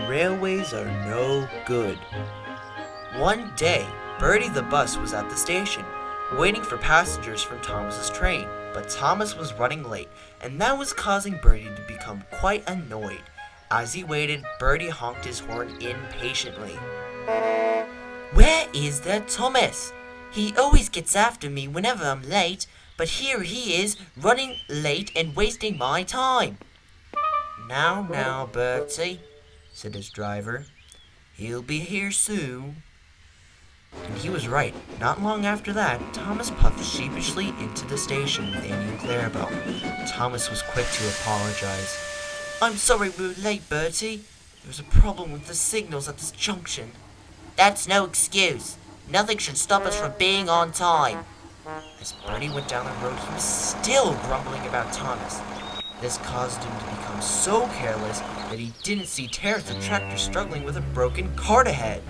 Railways are no good. One day, Bertie the bus was at the station, waiting for passengers from Thomas's train, but Thomas was running late, and that was causing Bertie to become quite annoyed. As he waited, Bertie honked his horn impatiently. Where is that Thomas? He always gets after me whenever I'm late, but here he is, running late and wasting my time. Now, Bertie, said his driver. He'll be here soon. And he was right. Not long after that, Thomas puffed sheepishly into the station with Annie and Clarabelle. Thomas was quick to apologize. I'm sorry we were late, Bertie. There was a problem with the signals at this junction. That's no excuse. Nothing should stop us from being on time. As Bertie went down the road, he was still grumbling about Thomas. This caused him to become so careless that he didn't see Terrence the tractor struggling with a broken cart ahead.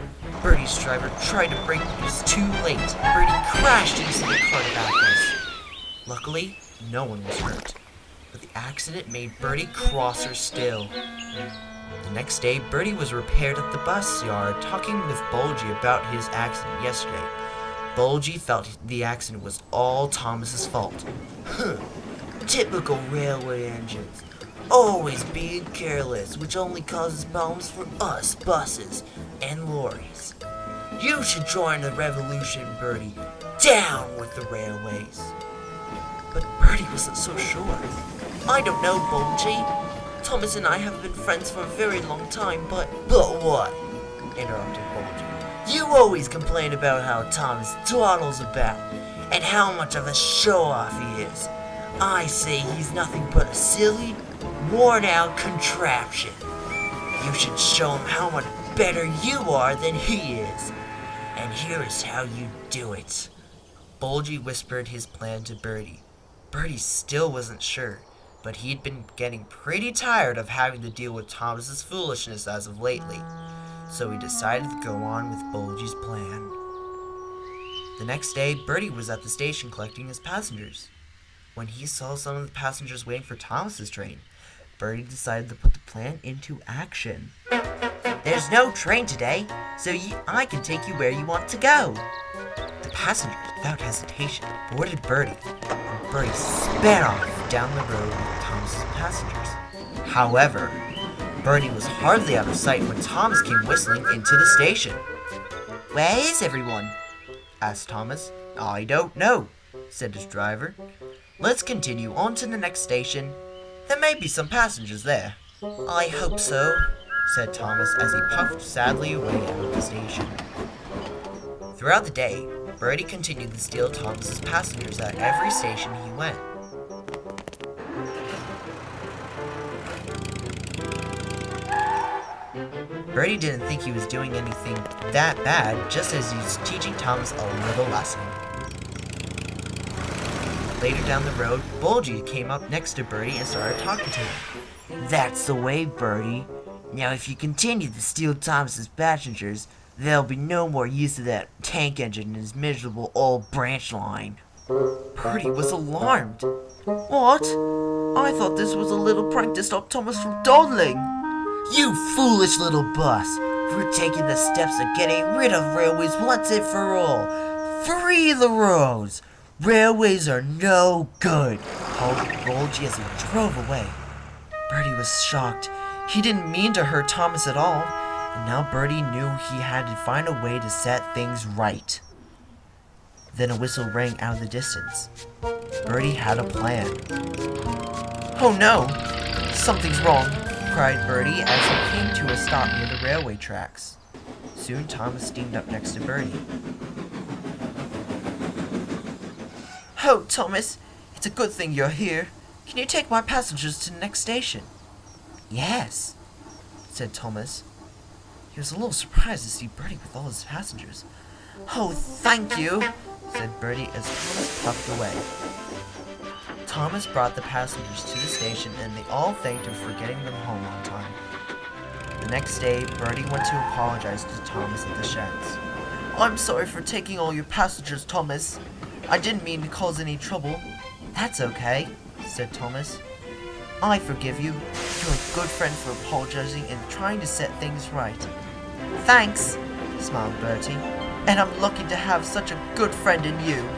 Bertie's driver tried to brake, but was too late. Bertie crashed into the cart of apples. Luckily, no one was hurt, but the accident made Bertie crosser still. The next day, Bertie was repaired at the bus yard, talking with Bulgy about his accident yesterday. Bulgy felt the accident was all Thomas's fault. Typical railway engines. Always being careless, which only causes problems for us buses and lorries. You should join the revolution, Bertie. Down with the railways. But Bertie wasn't so sure. I don't know, Bulgy. Thomas and I have been friends for a very long time, but... But what? Interrupted Bulgy. You always complain about how Thomas dawdles about, and how much of a show-off he is. I say he's nothing but a silly, worn-out contraption. You should show him how much better you are than he is. And here is how you do it. Bulgy whispered his plan to Bertie. Bertie still wasn't sure, but he'd been getting pretty tired of having to deal with Thomas's foolishness as of lately, so he decided to go on with Bulgy's plan. The next day, Bertie was at the station collecting his passengers. When he saw some of the passengers waiting for Thomas's train, Bertie decided to put the plan into action. There's no train today, so I can take you where you want to go. The passengers, without hesitation, boarded Bertie, and Bertie sped off down the road with Thomas's passengers. However, Bertie was hardly out of sight when Thomas came whistling into the station. Where is everyone? Asked Thomas. I don't know, said his driver. Let's continue on to the next station. There may be some passengers there. I hope so, said Thomas as he puffed sadly away out of the station. Throughout the day, Bertie continued to steal Thomas's passengers at every station he went. Bertie didn't think he was doing anything that bad, just as he was teaching Thomas a little lesson. Later down the road, Bulgy came up next to Bertie and started talking to him. That's the way, Bertie. Now if you continue to steal Thomas's passengers, there'll be no more use of that tank engine and his miserable old branch line. Bertie was alarmed. What? I thought this was a little prank to stop Thomas from dawdling. You foolish little bus. We're taking the steps of getting rid of railways once and for all. Free the roads. Railways are no good, called Bulgy as he drove away. Bertie was shocked. He didn't mean to hurt Thomas at all, and now Bertie knew he had to find a way to set things right. Then a whistle rang out of the distance. Bertie had a plan. Oh no! Something's wrong, cried Bertie as he came to a stop near the railway tracks. Soon Thomas steamed up next to Bertie. Oh, Thomas, it's a good thing you're here. Can you take my passengers to the next station? Yes, said Thomas. He was a little surprised to see Bertie with all his passengers. "Oh, thank you," said Bertie as Thomas puffed away. Thomas brought the passengers to the station and they all thanked him for getting them home on time. The next day, Bertie went to apologize to Thomas at the sheds. "I'm sorry for taking all your passengers, Thomas. I didn't mean to cause any trouble." "That's okay," said Thomas. "I forgive you. You're a good friend for apologizing and trying to set things right." "Thanks," smiled Bertie. "And I'm lucky to have such a good friend in you."